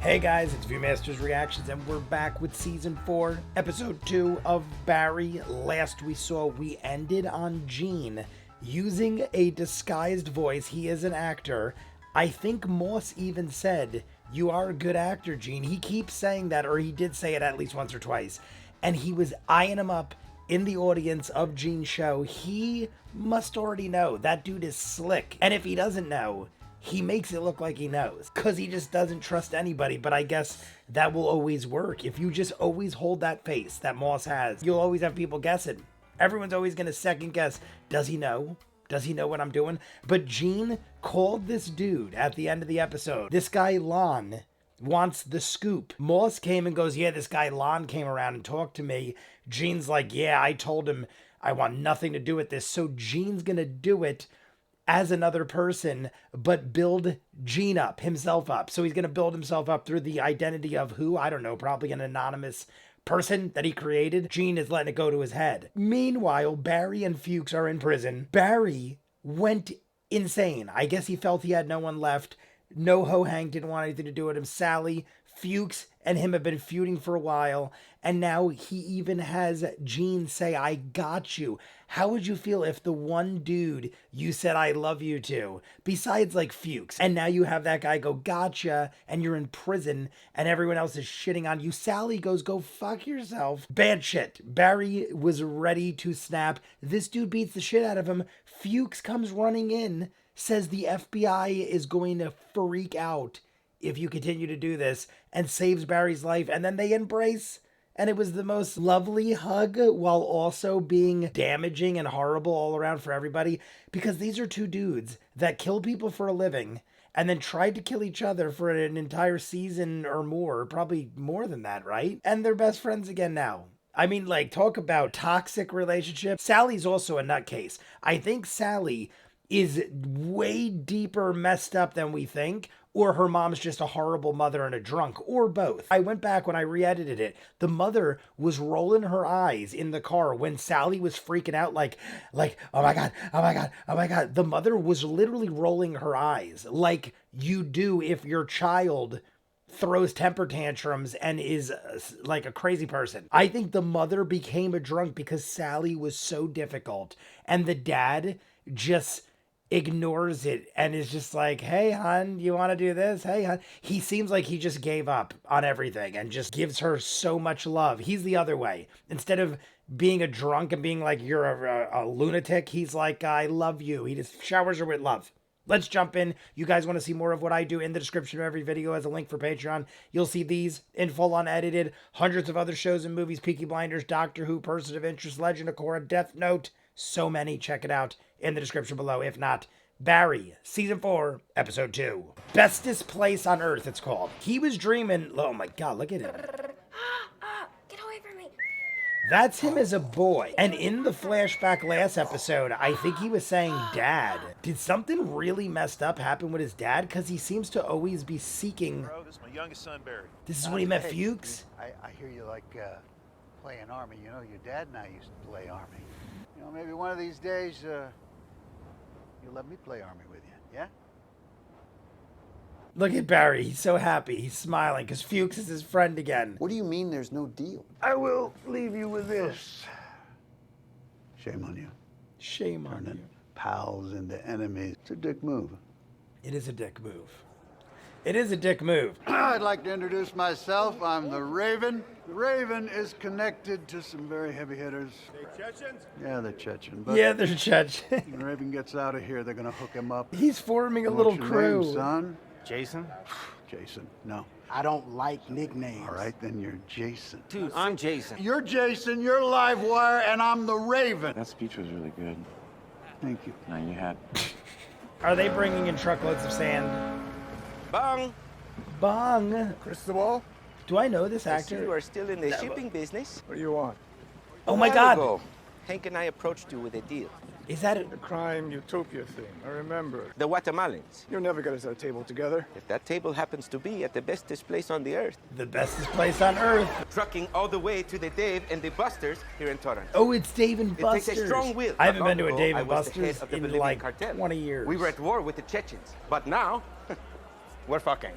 Hey guys, it's ViewMasters Reactions, and we're back with Season 4, Episode 2 of Barry. Last we ended on Gene using a disguised voice. He is an actor. I think Moss even said, "You are a good actor, Gene." He keeps saying that, or he did say it at least once or twice. And he was eyeing him up in the audience of Gene's show. He must already know. That dude is slick. And if he doesn't know, he makes it look like he knows, because he just doesn't trust anybody. But I guess that will always work. If you just always hold that face that Moss has, you'll always have people guessing. Everyone's always going to second guess. Does he know? Does he know what I'm doing? But Gene called this dude at the end of the episode. This guy, Lon, wants the scoop. Moss came and goes, "Yeah, this guy Lon came around and talked to me." Gene's like, "Yeah, I told him I want nothing to do with this." So Gene's going to do it as another person, but build Gene up, himself up. So he's going to build himself up through the identity of who? I don't know, probably an anonymous person that he created. Gene is letting it go to his head. Meanwhile, Barry and Fuchs are in prison. Barry went insane. I guess he felt he had no one left. No Ho-Hang didn't want anything to do with him. Sally, Fuchs, and him have been feuding for a while, and now he even has Gene say, "I got you." How would you feel if the one dude you said "I love you" to, besides like Fuchs, and now you have that guy go "gotcha," and you're in prison, and everyone else is shitting on you? Sally goes, "Go fuck yourself." Bad shit. Barry was ready to snap. This dude beats the shit out of him. Fuchs comes running in, says the FBI is going to freak out if you continue to do this, and saves Barry's life, and then they embrace. And it was the most lovely hug, while also being damaging and horrible all around for everybody, because these are two dudes that kill people for a living and then tried to kill each other for an entire season or more, probably more than that, right? And they're best friends again now. I mean, like, talk about toxic relationship. Sally's also a nutcase. I think Sally is way deeper messed up than we think, or her mom's just a horrible mother and a drunk, or both. I went back when I re-edited it. The mother was rolling her eyes in the car when Sally was freaking out, like, "Oh my God, oh my God, oh my God." The mother was literally rolling her eyes like you do if your child throws temper tantrums and is like a crazy person. I think the mother became a drunk because Sally was so difficult, and the dad just ignores it and is just like, "Hey, hon, you want to do this? Hey, hon." He seems like he just gave up on everything and just gives her so much love. He's the other way. Instead of being a drunk and being like, "You're a lunatic," he's like, "I love you." He just showers her with love. Let's jump in. You guys want to see more of what I do? In the description of every video as a link for Patreon. You'll see these in full unedited, hundreds of other shows and movies: Peaky Blinders, Doctor Who, Person of Interest, Legend of Korra, Death Note. So many. Check it out in the description below. If not, Barry, Season 4, Episode 2. Bestest Place on Earth, it's called. He was dreaming. Oh my God, look at him. Get away from me. That's him as a boy. And in the flashback last episode, I think he was saying dad. Did something really messed up happen with his dad? Because he seems to always be seeking. Bro, this is my youngest son, Barry. This is when he met Fuchs? I hear you like playing Army. You know, your dad and I used to play Army. You know, maybe one of these days, you'll let me play Army with you, yeah? Look at Barry. He's so happy. He's smiling because Fuchs is his friend again. What do you mean there's no deal? I will leave you with this. Shame on you. Shame on Turning you. pals into enemies. It's a dick move. It is a dick move. It is a dick move. I'd like to introduce myself. I'm the Raven. The Raven is connected to some very heavy hitters. They Chechens? Yeah, they're Chechen. But Yeah, they're Chechen. when the Raven gets out of here, they're gonna hook him up. He's forming a What's little your crew. name, son? Jason? Jason. No. I don't like nicknames. All right, then you're Jason. Dude, I'm Jason. You're Jason, you're Livewire, and I'm the Raven. That speech was really good. Thank you. No, you had. Are they bringing in truckloads of sand? Bong! Bong. Cristobal? Do I know this I see you actor? are still in the shipping business. What do you want? Oh my A while God. ago, Hank and I approached you with a deal. Is that it? The crime utopia thing, I remember. The Guatemalans. You'll never get us at a table together. If that table happens to be at the bestest place on the earth, The bestest place on earth? trucking all the way to the Dave and the Busters here in Torrance. Oh, it's Dave and It Buster's. takes a strong will. I haven't been to a Long Dave ago, and I was the head Buster's of the in Bolivian like cartel. 20 years. We were at war with the Chechens, but now we're fucking.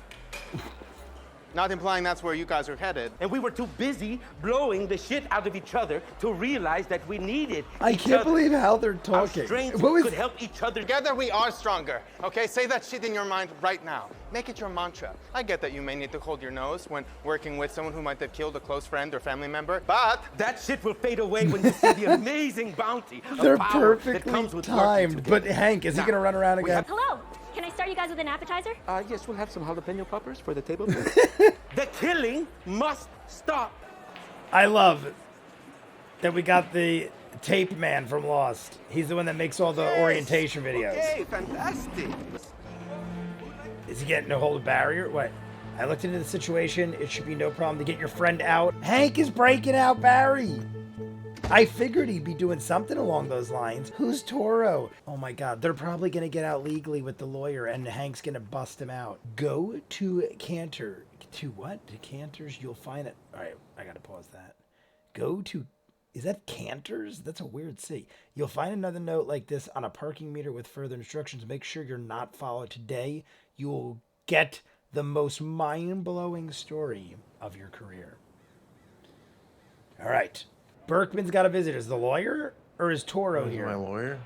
Not implying that's where you guys are headed. And we were too busy blowing the shit out of each other to realize that we needed I each can't other. believe how they're Our talking. strengths What was could help each other. Together we are stronger, okay? Say that shit in your mind right now. Make it your mantra. I get that you may need to hold your nose when working with someone who might have killed a close friend or family member, but That shit will fade away when you see the amazing bounty of They're power that perfectly comes with working timed. together. But Hank, is he Now, gonna run around again? Hello. Can I start you guys with an appetizer? Yes, we'll have some jalapeno poppers for the table. The killing must stop. I love that we got the tape man from Lost. He's the one that makes all the orientation videos. Okay, fantastic. Is he getting a hold of barrier? What? I looked into the situation. It should be no problem to get your friend out. Hank is breaking out Barry. I figured he'd be doing something along those lines. Who's Toro? Oh my God, they're probably gonna get out legally with the lawyer and Hank's gonna bust him out. Go to Cantor. To what? To Cantor's, you'll find it. All right, I gotta pause that. Go to, is that Cantor's? That's a weird city. You'll find another note like this on a parking meter with further instructions. Make sure you're not followed today. You will get the most mind-blowing story of your career. All right. Berkman's got a visit. Is the lawyer or is Toro here? My lawyer?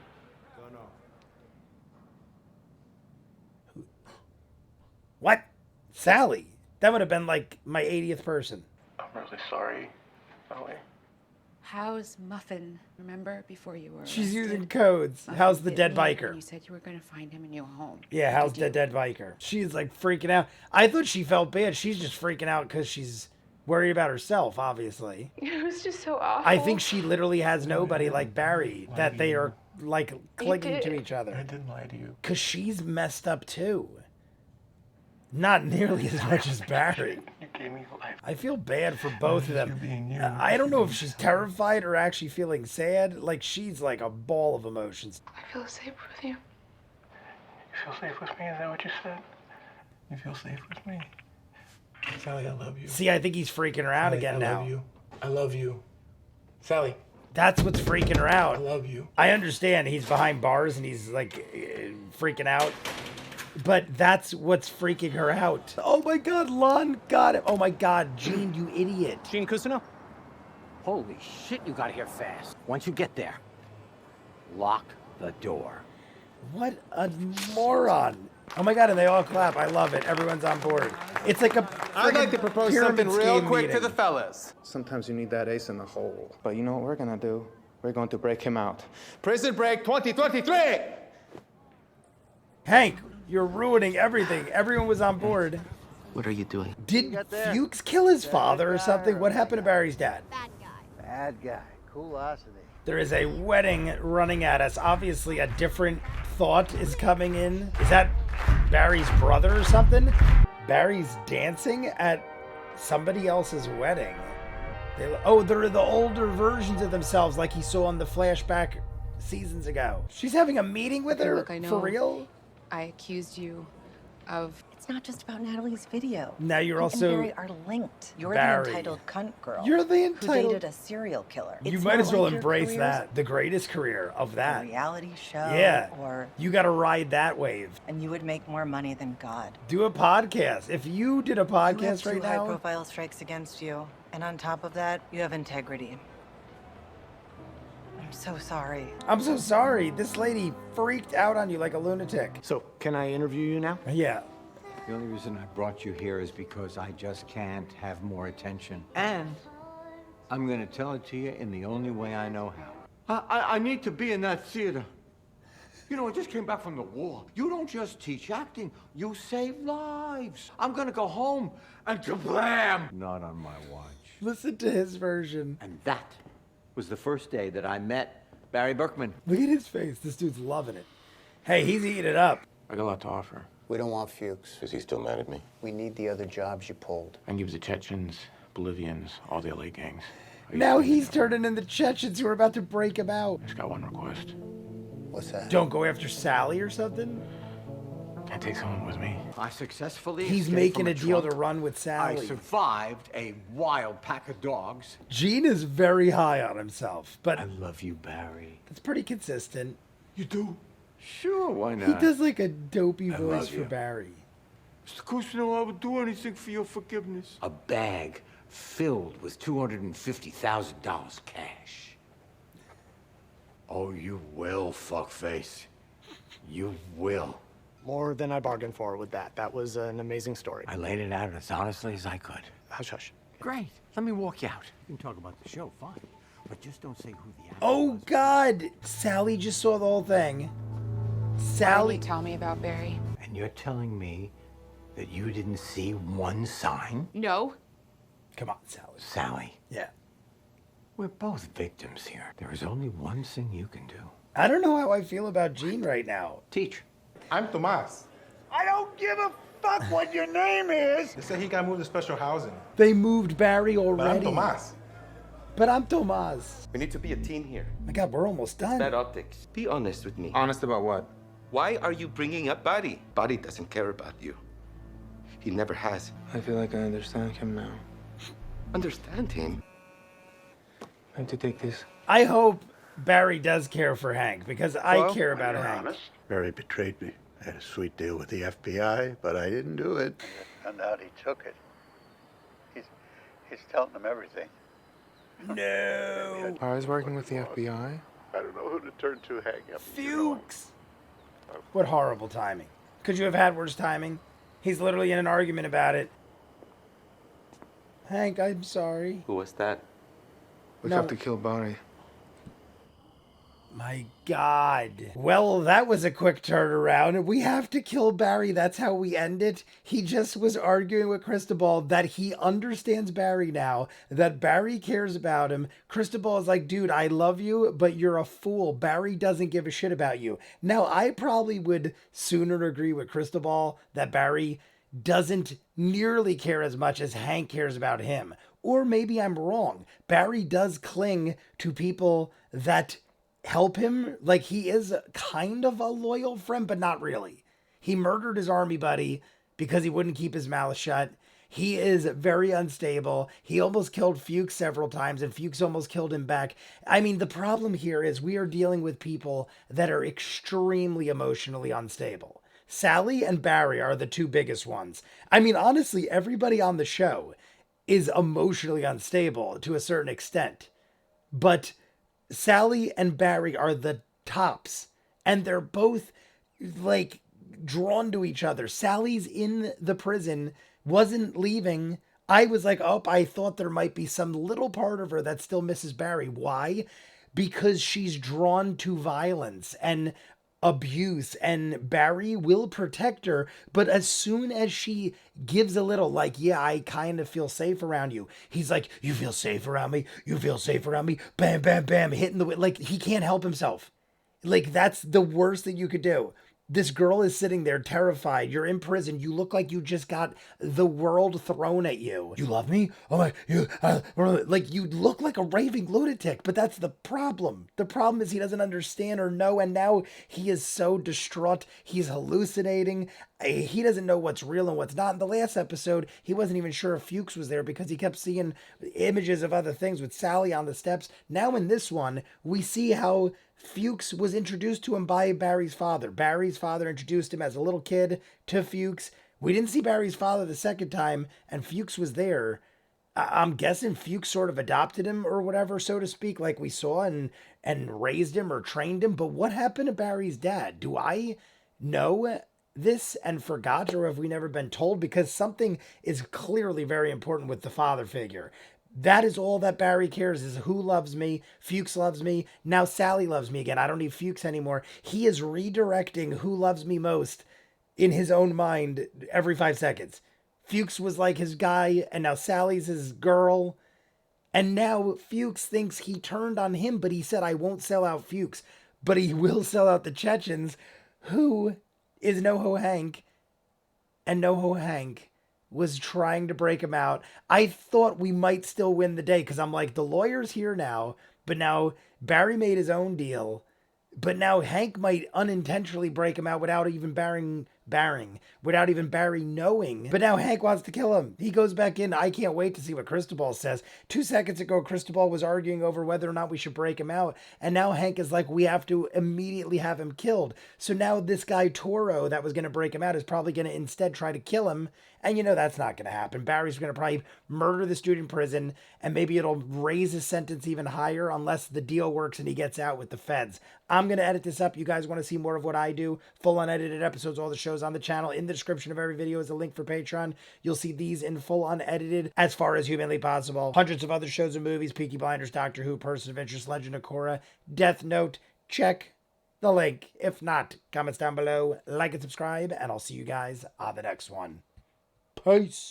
What? Sally. That would have been like my 80th person. I'm really sorry, Ellie. How's Muffin? Remember before you were She's arrested? using codes. Muffin how's the bit dead me biker? and you said you were going to find him and you home. Yeah, What how's did the you dead biker? She's like freaking out. I thought she felt bad. She's just freaking out because she's worried about herself, obviously. It was just so awful. I think she literally has nobody like Barry that they are like clinging to did. each other. I didn't lie to you. Because she's messed up too. Not nearly as much as Barry. You gave me life. I feel bad for both of them. You being you. I don't know if she's terrified or actually feeling sad. Like she's like a ball of emotions. I feel safe with you. You feel safe with me? Is that what you said? You feel safe with me? Sally, I love you. See, I think he's freaking her out Sally, again I now. love you. I love you. Sally, That's what's freaking her I out. love you. I understand he's behind bars and he's like freaking out. But that's what's freaking her out. Oh my God, Lon got him. Oh my God, Gene, you idiot. Gene Cousineau? Holy shit, you got here fast. Once you get there, lock the door. What a moron. Oh my God, and they all clap. I love it. Everyone's on board. It's like a I'd like to friggin' propose pyramid something real scheme quick to meeting. the fellas. Sometimes you need that ace in the hole. But you know what we're gonna do? We're going to break him out. Prison Break 2023! Hank, you're ruining everything. Everyone was on board. What are you doing? Did got there? Fuchs kill his father or guy something? or What bad happened to guy? Barry's dad? Bad guy. Bad guy. Coolosity. There is a wedding running at us. Obviously, a different thought is coming in. Is that Barry's brother or something? Barry's dancing at somebody else's wedding. They're the older versions of themselves like he saw in the flashback seasons ago. She's having a meeting with Okay, her? look, I know. For real? I accused you of... It's not just about Natalie's video. Now you're You also and Barry are linked. You're Barry. the entitled cunt girl. You're the who entitled- dated a serial killer. You It's might not as well like your embrace career's that. The greatest career of A that. reality show. Yeah. Or You got to ride that wave. and you would make more money than God. Do a podcast. If you did a You have podcast two right now, high-profile strikes against you, and on top of that, you have integrity. I'm so sorry. I'm so sorry. This lady freaked out on you like a lunatic. So, can I interview you now? Yeah. The only reason I brought you here is because I just can't have more attention. And I'm gonna tell it to you in the only way I know how. I need to be in that theater. You know, I just came back from the war. You don't just teach acting, you save lives. I'm gonna go home and kablam! Not on my watch. Listen to his version. And that was the first day that I met Barry Berkman. Look at his face. This dude's loving it. Hey, he's eating it up. I got a lot to offer. We don't want Fuchs. Is he still mad at me? We need the other jobs you pulled. I can give the Chechens, Bolivians, all the LA gangs. Now he's turning into Chechens who are about to break him out. Just got one request. What's that? Don't go after Sally or something? Can I take someone with me? I successfully He's escaped making from a deal to trunk. run with I Sally. survived a wild pack of dogs. Gene is very high on himself, but I love you, Barry. it's pretty consistent. You do? Sure, why He not? does like a dopey voice love for you. Barry. Mr. Cousineau, I would do anything for your forgiveness. A bag filled with $250,000 cash. Oh, you will, fuckface. You will. More than I bargained for with that. That was an amazing story. I laid it out as honestly as I could. Hush, hush. Great. Let me walk you out. You can talk about the show, fine. But just don't say who the actor Oh, was. God. Sally just saw the whole thing. Why Sally. didn't you tell me about Barry? And you're telling me that you didn't see one sign? No. Come on, Sally. Sally, Yeah. we're both victims here. There is only one thing you can do. I don't know how I feel about Gene right now. Teach. I'm Tomas. I don't give a fuck what your name is. They said he got moved to special housing. They moved Barry But I'm already. Tomas. But I'm Tomas. We need to be a team here. My God, we're almost done. Bad optics. Be honest with me. Honest about what? Why are you bringing up Buddy? Buddy doesn't care about you. He never has. I feel like I understand him now. Understand him? I have to take this. I hope Barry does care for Hank because I care about Hank. Barry betrayed me. I had a sweet deal with the FBI, but I didn't do it. Turned out he took it. He's telling them everything. No. I was working with the FBI. I don't know who to turn to, Hank. Fuchs. What horrible timing. Could you have had worse timing? He's literally in an argument about it. Hank, I'm sorry. Who was that? We No. have to kill Barry. My God. Well, that was a quick turnaround. We have to kill Barry. That's how we end it. He just was arguing with Cristobal that he understands Barry now, that Barry cares about him. Cristobal is like, dude, I love you, but you're a fool. Barry doesn't give a shit about you. Now, I probably would sooner agree with Cristobal that Barry doesn't nearly care as much as Hank cares about him. Or maybe I'm wrong. Barry does cling to people that help him. Like, he is kind of a loyal friend, but not really. He murdered his army buddy because he wouldn't keep his mouth shut. He is very unstable. He almost killed Fuchs several times, and Fuchs almost killed him back. I mean, the problem here is we are dealing with people that are extremely emotionally unstable. Sally and Barry are the two biggest ones. I mean, honestly, everybody on the show is emotionally unstable to a certain extent. But Sally and Barry are the tops, and they're both like drawn to each other. Sally's in the prison, wasn't leaving. I was like, oh, I thought there might be some little part of her that still misses Barry. Why? Because she's drawn to violence and abuse, and Barry will protect her. But as soon as she gives a little, like, yeah, I kind of feel safe around you, he's like, you feel safe around me? You feel safe around me? Bam, bam, bam, hitting the, like, he can't help himself. Like, that's the worst thing you could do. This girl is sitting there terrified. You're in prison. You look like you just got the world thrown at you. You love me? Oh my, like, you look like a raving lunatic, but that's the problem. The problem is he doesn't understand or know, and now he is so distraught. He's hallucinating. He doesn't know what's real and what's not. In the last episode, he wasn't even sure if Fuchs was there because he kept seeing images of other things with Sally on the steps. Now in this one, we see how Fuchs was introduced to him by Barry's father. Barry's father introduced him as a little kid to Fuchs. We didn't see Barry's father the second time, and Fuchs was there. I'm guessing Fuchs sort of adopted him or whatever, so to speak, like we saw, and raised him or trained him. But what happened to Barry's dad? Do I know this and forgot, or have we never been told? Because something is clearly very important with the father figure. That is all that Barry cares, is who loves me. Fuchs loves me. Now Sally loves me again. I don't need Fuchs anymore. He is redirecting who loves me most in his own mind every 5 seconds. Fuchs was like his guy, and now Sally's his girl. And now Fuchs thinks he turned on him, but he said, I won't sell out Fuchs, but he will sell out the Chechens, who is NoHo Hank, and NoHo Hank was trying to break him out. I thought we might still win the day because I'm like, the lawyer's here now, but now Barry made his own deal, but now Hank might unintentionally break him out without even Baring without even Barry knowing. But now Hank wants to kill him. He goes back in. I can't wait to see what Cristobal says. 2 seconds ago, Cristobal was arguing over whether or not we should break him out. And now Hank is like, we have to immediately have him killed. So now this guy Toro that was going to break him out is probably going to instead try to kill him. And you know that's not going to happen. Barry's going to probably murder this dude in prison, and maybe it'll raise his sentence even higher unless the deal works and he gets out with the feds. I'm going to edit this up. You guys want to see more of what I do? Full unedited episodes, all the shows on the channel. In the description of every video is a link for Patreon. You'll see these in full unedited as far as humanly possible. Hundreds of other shows and movies, Peaky Blinders, Doctor Who, Person of Interest, Legend of Korra, Death Note. Check the link. If not, comments down below, like and subscribe, and I'll see you guys on the next one. Peace.